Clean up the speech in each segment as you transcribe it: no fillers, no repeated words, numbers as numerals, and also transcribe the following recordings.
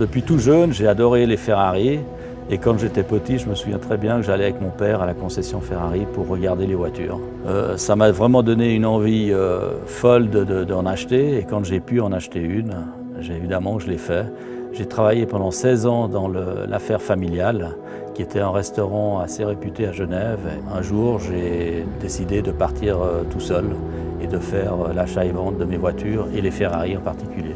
Depuis tout jeune, j'ai adoré les Ferrari. Et quand j'étais petit, je me souviens très bien que j'allais avec mon père à la concession Ferrari pour regarder les voitures. Ça m'a vraiment donné une envie folle d'en acheter. Et quand j'ai pu en acheter une, évidemment je l'ai fait. J'ai travaillé pendant 16 ans dans l'affaire familiale, qui était un restaurant assez réputé à Genève. Et un jour, j'ai décidé de partir tout seul et de faire l'achat et vente de mes voitures, et les Ferrari en particulier.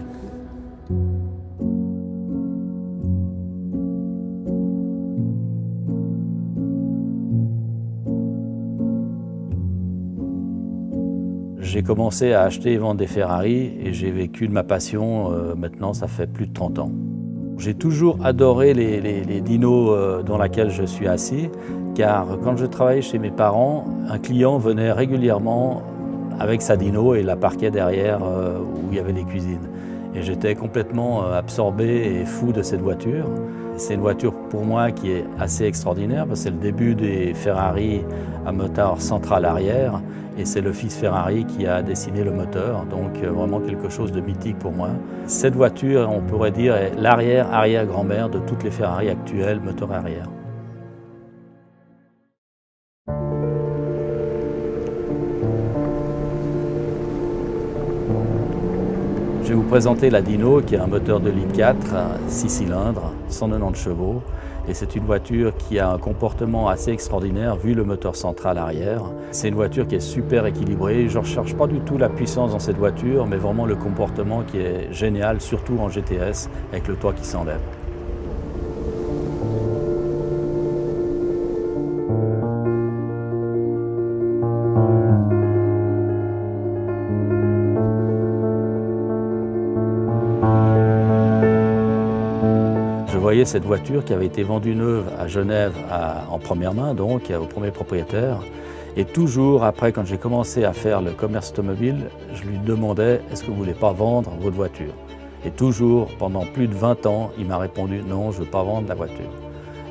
J'ai commencé à acheter et vendre des Ferrari et j'ai vécu de ma passion, maintenant ça fait plus de 30 ans. J'ai toujours adoré les dinos dans lesquels je suis assis, car quand je travaillais chez mes parents, un client venait régulièrement avec sa dino et la parquait derrière où il y avait des cuisines. Et j'étais complètement absorbé et fou de cette voiture. C'est une voiture pour moi qui est assez extraordinaire parce que c'est le début des Ferrari à moteur central arrière et c'est le fils Ferrari qui a dessiné le moteur, donc vraiment quelque chose de mythique pour moi. Cette voiture, on pourrait dire, est l'arrière-arrière-grand-mère de toutes les Ferrari actuelles moteur arrière. Je vais vous présenter la Dino, qui est un moteur de litre 4, 6 cylindres, 190 chevaux. Et c'est une voiture qui a un comportement assez extraordinaire vu le moteur central arrière. C'est une voiture qui est super équilibrée. Je ne recherche pas du tout la puissance dans cette voiture, mais vraiment le comportement qui est génial, surtout en GTS, avec le toit qui s'enlève. Je voyais cette voiture qui avait été vendue neuve à Genève en première main, donc au premier propriétaire. Et toujours après, quand j'ai commencé à faire le commerce automobile, je lui demandais « Est-ce que vous ne voulez pas vendre votre voiture ?» Et toujours, pendant plus de 20 ans, il m'a répondu « Non, je ne veux pas vendre la voiture ».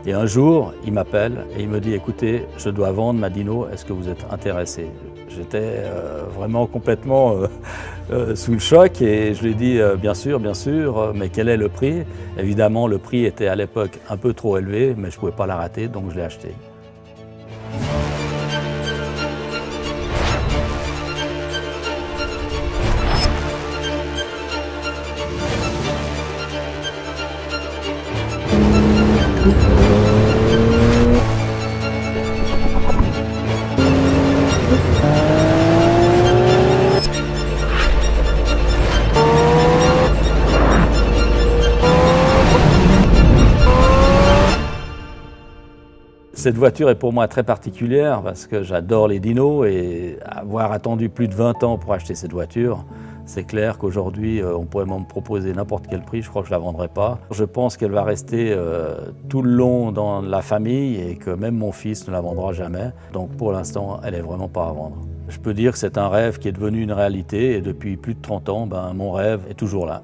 Et un jour, il m'appelle et il me dit « Écoutez, je dois vendre ma Dino, est-ce que vous êtes intéressé ?» J'étais vraiment complètement sous le choc et je lui ai dit bien sûr, mais quel est le prix ?» Évidemment, le prix était à l'époque un peu trop élevé, mais je ne pouvais pas la rater, donc je l'ai acheté. Cette voiture est pour moi très particulière parce que j'adore les dinos et avoir attendu plus de 20 ans pour acheter cette voiture, c'est clair qu'aujourd'hui on pourrait me proposer n'importe quel prix, je crois que je ne la vendrai pas. Je pense qu'elle va rester tout le long dans la famille et que même mon fils ne la vendra jamais. Donc pour l'instant, elle n'est vraiment pas à vendre. Je peux dire que c'est un rêve qui est devenu une réalité et depuis plus de 30 ans, mon rêve est toujours là.